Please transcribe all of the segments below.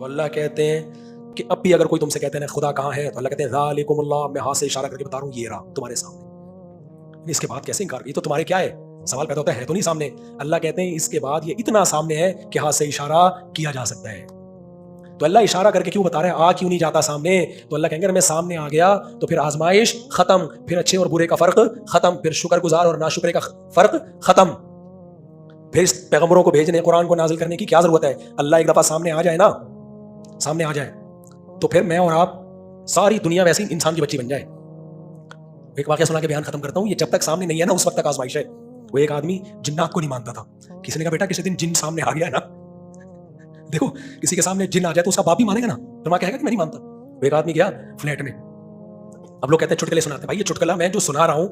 تو اللہ کہتے ہیں کہ اب بھی اگر کوئی تم سے کہتے ہیں خدا کہاں ہے، تو اللہ کہتے ہیں ذالکم اللہ، میں ہاتھ سے اشارہ کر کے بتا رہا ہوں، یہ رہا تمہارے سامنے۔ اس کے بعد کیسے انکار کی؟ تو تمہارے کیا ہے؟ سوال پیدا ہوتا ہے تو نہیں سامنے؟ اللہ کہتے ہیں اس کے بعد یہ اتنا سامنے ہے کہ ہاتھ سے اشارہ کیا جا سکتا ہے۔ تو اللہ اشارہ کر کے کیوں بتا رہا ہے؟ کیوں نہیں جاتا سامنے؟ تو اللہ کہیں گے میں سامنے آ گیا تو پھر آزمائش ختم، پھر اچھے اور برے کا فرق ختم، پھر شکر گزار اور ناشکرے کا فرق ختم، پھر اس پیغمبروں کو بھیجنے، قرآن کو نازل کرنے کی کیا ضرورت ہے؟ اللہ ایک دفعہ سامنے آ جائے نا، سامنے آ جائے تو پھر میں اور آپ ساری دنیا ویسی انسان کی بچی بن جائے۔ ایک واقعہ سنا کے بیان ختم کرتا ہوں، یہ جب تک سامنے نہیں ہے نا اس وقت تک آزمائش ہے۔ وہ ایک آدمی جنات کو نہیں مانتا تھا، کسی نے کہا بیٹا کسی دن جن سامنے آ گیا نا، دیکھو کسی کے سامنے جن آ جائے تو اس کا باپ بھی مانے گا نا، تو ماں کہے گا کہ میں نہیں مانتا۔ وہ ایک آدمی گیا فلیٹ میں، اب لوگ کہتے ہیں چٹکلے سناتے ہیں، بھائی یہ چٹکلا میں جو سنا رہا ہوں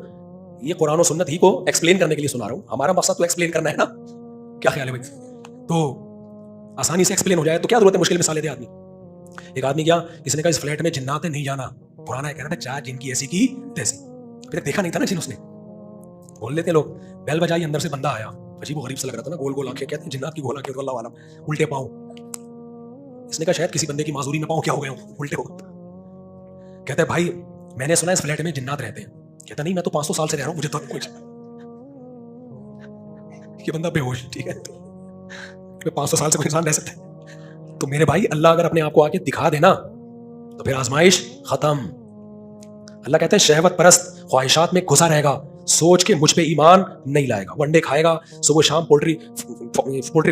یہ قرآن و سنت ہی کو ایکسپلین کرنے کے لیے سنا رہا ہوں، ہمارا مقصد تو ایکسپلین کرنا ہے نا، کیا خیال ہے بھائی؟ تو آسانی سے ایکسپلین ہو جائے تو کیا ضرورت ہے مشکل مثالیں دے آدمی۔ ایک آدمی گیا، کسی نے کہا اس فلیٹ میں جنات نہیں جانا، پرانا ہے، کہہ رہا تھا چاہ جن کی ایسی کی تیسی، پھر دیکھا نہیں تھا نا جن، اس نے بول لیتے لوگ، بیل بجائی، اندر سے بندہ آیا، عجیب و غریب سے لگ رہا تھا نا، گول گول آنکھیں، کہتے ہیں جنات کی گول آنکھیں، اللہ عالم، الٹے پاؤں۔ اس نے کہا شاید کسی بندے کی معذوری میں پاؤں کیا ہو گئے ہوں، الٹے ہو۔ کہتا ہے بھائی میں نے سنا اس فلیٹ میں جنات رہتے ہیں۔ کہتا نہیں میں تو 500 سال سے رہ رہا ہوں، مجھے تو کچھ، یہ بندہ بے ہوش، ٹھیک ہے، 500 سال سے کوئی انسان رہ سکتا ہے؟ تو میرے بھائی اللہ اگر اپنے آپ کو آ کے دکھا دینا تو پھر آزمائش ختم۔ اللہ کہتے ہیں شہوت پرست خواہشات میں گھسا رہے گا، سوچ کے مجھ پہ ایمان نہیں لائے گا، ونڈے کھائے گا، صبح شام پولٹری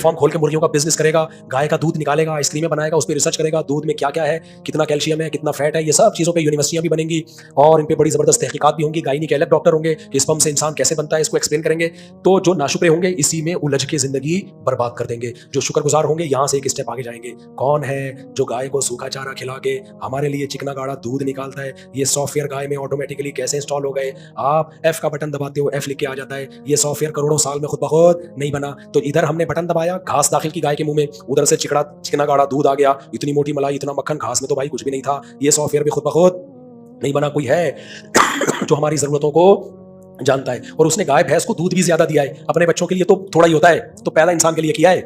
فارم کھول کے مرغیوں کا بزنس کرے گا، گائے کا دودھ نکالے گا، آئس کریمیں بنائے گا، اس پہ ریسرچ کرے گا دودھ میں کیا کیا ہے، کتنا کیلشیم ہے، کتنا فیٹ ہے، یہ سب چیزوں پہ یونیورسٹیاں بھی بنیں گی اور ان پہ بڑی زبردست تحقیقات بھی ہوں گی، گائنی کے الگ ڈاکٹر ہوں گے کہ اسپم سے انسان کیسے بنتا ہے، اس کو ایکسپلین کریں گے۔ تو جو ناشکرے ہوں گے اسی میں الجھ کے زندگی برباد کر دیں گے، جو شکر گزار ہوں گے یہاں سے ایک اسٹیپ آگے جائیں گے۔ کون ہے جو گائے کو سوکھا چارہ کھلا کے ہمارے لیے چکنا گاڑا دودھ نکالتا ہے؟ یہ سافٹ ویئر گائے میں آٹومیٹکلی کیسے انسٹال ہو گئے؟ آپ ایف کا بٹن دباتے ہو، ایف لکھ کے آ جاتا ہے۔ یہ سافٹ ویئر کروڑوں سال میں خود بخود نہیں بنا، تو ادھر ہم نے بٹن دبایا، گھاس داخل کی گائے کے منہ میں، ادھر سے چکنا گاڑا دودھ آ گیا، اتنی موٹی ملائی، اتنا مکھن، گھاس میں تو بھائی کچھ بھی نہیں تھا۔ یہ سافٹ ویئر بھی خود بخود نہیں بنا، کوئی ہے جو ہماری ضرورتوں کو جانتا ہے، اور اس نے گائے بھینس کو دودھ بھی زیادہ دیا ہے، اپنے بچوں کے لیے تو تھوڑا ہی ہوتا ہے، تو پیدا انسان کے لیے کیا ہے؟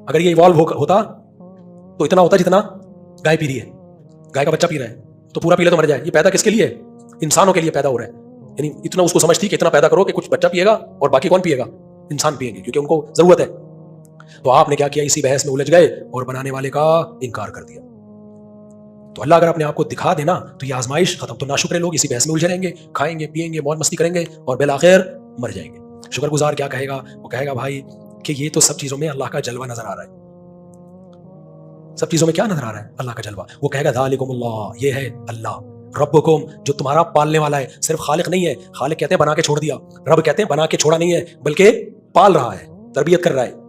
اگر یہ ایوالو ہوتا تو اتنا ہوتا جتنا گائے پی رہی ہے، گائے کا بچہ پی رہا ہے تو پورا پی لے تو مر جائے۔ یہ پیدا کس کے لیے؟ انسانوں کے لیے پیدا ہو رہا ہے، یعنی اتنا اس کو سمجھتی کہ اتنا پیدا کرو کہ کچھ بچہ پیے گا اور باقی کون پیے گا؟ انسان پیئیں گے، کیونکہ ان کو ضرورت ہے۔ تو آپ نے کیا کیا؟ اسی بحث میں الجھ گئے اور بنانے والے کا انکار کر دیا۔ تو اللہ اگر اپنے آپ کو دکھا دینا تو یہ آزمائش ختم، تو ناشکرے لوگ اسی بحث میں الجھے رہیں گے، کھائیں گے، پیئیں گے، موج مستی کریں گے اور بالآخر مر جائیں گے۔ شکر گزار کیا کہے گا؟ وہ کہے گا بھائی کہ یہ تو سب چیزوں میں اللہ کا جلوہ نظر آ رہا ہے۔ سب چیزوں میں کیا نظر آ رہا ہے؟ اللہ کا جلوہ۔ وہ کہے گا ذالکم اللہ، یہ ہے اللہ، ربکم جو تمہارا پالنے والا ہے، صرف خالق نہیں ہے، خالق کہتے ہیں بنا کے چھوڑ دیا، رب کہتے ہیں بنا کے چھوڑا نہیں ہے بلکہ پال رہا ہے، تربیت کر رہا ہے،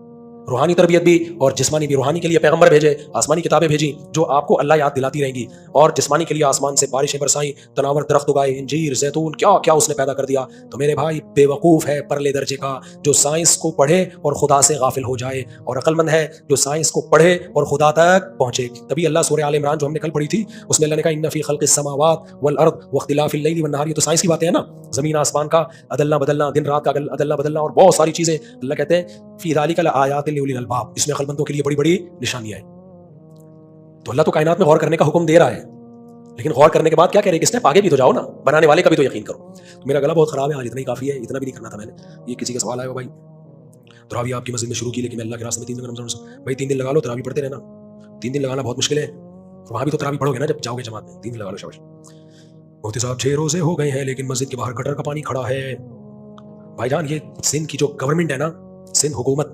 روحانی تربیت بھی اور جسمانی بھی۔ روحانی کے لیے پیغمبر بھیجے، آسمانی کتابیں بھیجی جو آپ کو اللہ یاد دلاتی رہیں گی، اور جسمانی کے لیے آسمان سے بارشیں برسائیں، تناور درخت اگائے، انجیر، زیتون، کیا کیا اس نے پیدا کر دیا۔ تو میرے بھائی بے وقوف ہے پرلے درجے کا جو سائنس کو پڑھے اور خدا سے غافل ہو جائے، اور عقل مند ہے جو سائنس کو پڑھے اور خدا تک پہنچے۔ تبھی اللہ سورہ آل عمران جو ہم نے کل پڑھی تھی اس میں اللہ نے کہا ان فی خلق السماوات والارض واختلاف اللیل والنہار، یہ تو سائنس کی باتیں ہیں نا، زمین آسمان کا عدلنا بدلنا، دن رات کا عدلنا بدلنا اور بہت ساری چیزیں۔ اللہ کہتے ہیں فی ذالک لآیات لأولی الالباب، اس میں عقل مندوں کے لیے بڑی بڑی نشانیاں ہیں۔ تو اللہ تو کائنات میں غور کرنے کا حکم دے رہا ہے، لیکن غور کرنے کے بعد کیا کہہ رہے ہیں؟ کس نے آگے بھی تو جاؤ نا، بنانے والے کا بھی تو یقین کرو۔ تو میرا گلا بہت خراب ہے آج، اتنا ہی کافی ہے، اتنا بھی نہیں کرنا تھا میں نے۔ یہ کسی کا سوال آیا ہو بھائی تراویح آپ کی مسجد میں شروع کی لیکن میں اللہ کے راستے میں 3 دن رمضان، بھائی 3 دن لگا لو، تراویح پڑھتے رہنا۔ 3 دن لگانا بہت مشکل ہے، وہاں بھی تو تراویح پڑھو گے نا جب جاؤ گے جماعت میں، 3 دن لگا لو شاباش۔ مفتی صاحب 6 روزے ہو گئے ہیں لیکن مسجد کے باہر گٹر کا پانی کھڑا ہے۔ بھائی جان یہ سندھ کی جو گورنمنٹ ہے نا، سندھ حکومت،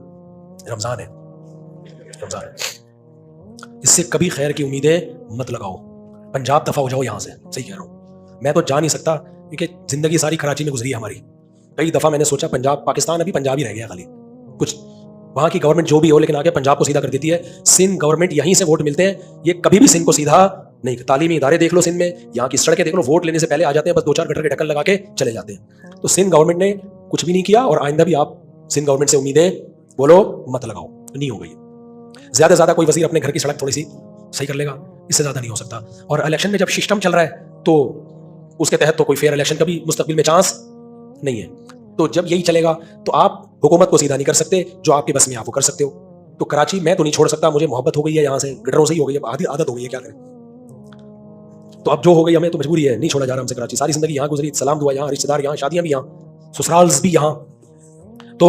رمضان ہے، رمضان ہے، اس سے کبھی خیر کی امیدیں مت لگاؤ، پنجاب دفع ہو جاؤ یہاں سے، صحیح کہہ رہا ہوں میں تو جا نہیں سکتا کیونکہ زندگی ساری کراچی میں گزری ہے ہماری۔ کئی دفعہ میں نے سوچا پنجاب، پاکستان ابھی پنجاب ہی رہ گیا خالی، کچھ وہاں کی گورنمنٹ جو بھی ہو لیکن آگے پنجاب کو سیدھا کر دیتی ہے۔ سندھ گورنمنٹ یہیں سے ووٹ ملتے ہیں، یہ کبھی بھی سندھ کو سیدھا نہیں۔ تعلیمی ادارے دیکھ لو سندھ میں، یہاں کی سڑکیں دیکھ لو، ووٹ لینے سے پہلے آ جاتے ہیں، بس 2-4 گٹر کے ڈھکن لگا کے چلے جاتے ہیں۔ تو سندھ گورنمنٹ نے کچھ بھی نہیں کیا اور آئندہ بھی آپ سندھ گورنمنٹ سے امیدیں بولو مت لگاؤ، نہیں ہو گئی۔ زیادہ سے زیادہ کوئی وزیر اپنے گھر کی سڑک تھوڑی سی صحیح کر لے گا، اس سے زیادہ نہیں ہو سکتا۔ اور الیکشن میں جب سسٹم چل رہا ہے تو اس کے تحت تو کوئی فیئر الیکشن کا بھی مستقبل میں چانس نہیں ہے۔ تو جب یہی چلے گا تو آپ حکومت کو سیدھا نہیں کر سکتے، جو آپ کے بس میں آپ وہ کر سکتے ہو۔ تو کراچی میں تو نہیں چھوڑ سکتا, مجھے محبت ہو گئی ہے یہاں سے, گڈروں سے ہی ہو گئی ہے, آدھی عادت ہو گئی ہے, کیا کریں. تو اب جو ہو گئی ہمیں تو مجبوری ہے, نہیں چھوڑا جا رہا ہم سے کراچی. ساری زندگی یہاں گزری, سلام دعا یہاں, رشتے دار یہاں, شادیاں بھی یہاں, سسرالز بھی یہاں. تو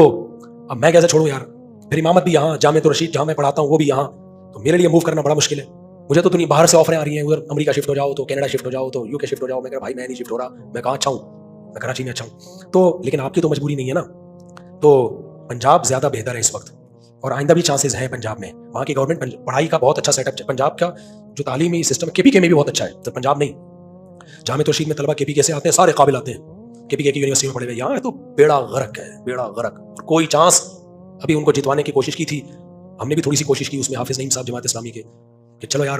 اب میں کیسے چھوڑوں یار. پھر امامت بھی یہاں, جامعۃ الرشید جہاں میں پڑھاتا ہوں وہ بھی یہاں. تو میرے لیے موو کرنا بڑا مشکل ہے. مجھے تو باہر سے آفریں آ رہی ہیں, ادھر امریکہ شفٹ ہو جاؤ, تو کینیڈا شفٹ ہو جاؤ, تو یو کے شفٹ ہو جاؤ. میں کہا بھائی میں نہیں شفٹ ہو رہا, میں کہاں اچھا ہوں, میں کراچی میں اچھا ہوں. تو لیکن آپ کی تو مجبوری نہیں ہے نا. تو پنجاب زیادہ بہتر ہے اس وقت, اور آئندہ بھی چانسز ہیں پنجاب میں. وہاں کی گورنمنٹ پڑھائی کا بہت اچھا سیٹ اپ. پنجاب کا جو تعلیمی سسٹم ہے کے پی کے میں بھی بہت اچھا ہے, تو پنجاب نہیں. جامعۃ الرشید میں طلبہ کے پی کے سے آتے ہیں, سارے قابل آتے ہیں, کے پی کے کی یونیورسٹی میں پڑھے ہوئے. یہاں تو بیڑا غرق ہے, بیڑا غرق. کوئی چانس ابھی ان کو جتوانے کی کوشش کی تھی, ہم نے بھی تھوڑی سی کوشش کی اس میں, حافظ نعیم صاحب جماعت اسلامی کے, کہ چلو یار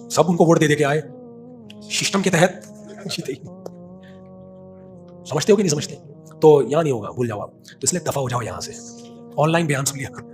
سب ان کو ووٹ دے کے آئے سسٹم کے تحت. سمجھتے ہو کہ نہیں سمجھتے؟ تو یہاں نہیں ہوگا, بھول جاؤ آپ. تو اس لیے دفع ہو جاؤ یہاں سے, آن لائن بیان سن لیا کرو.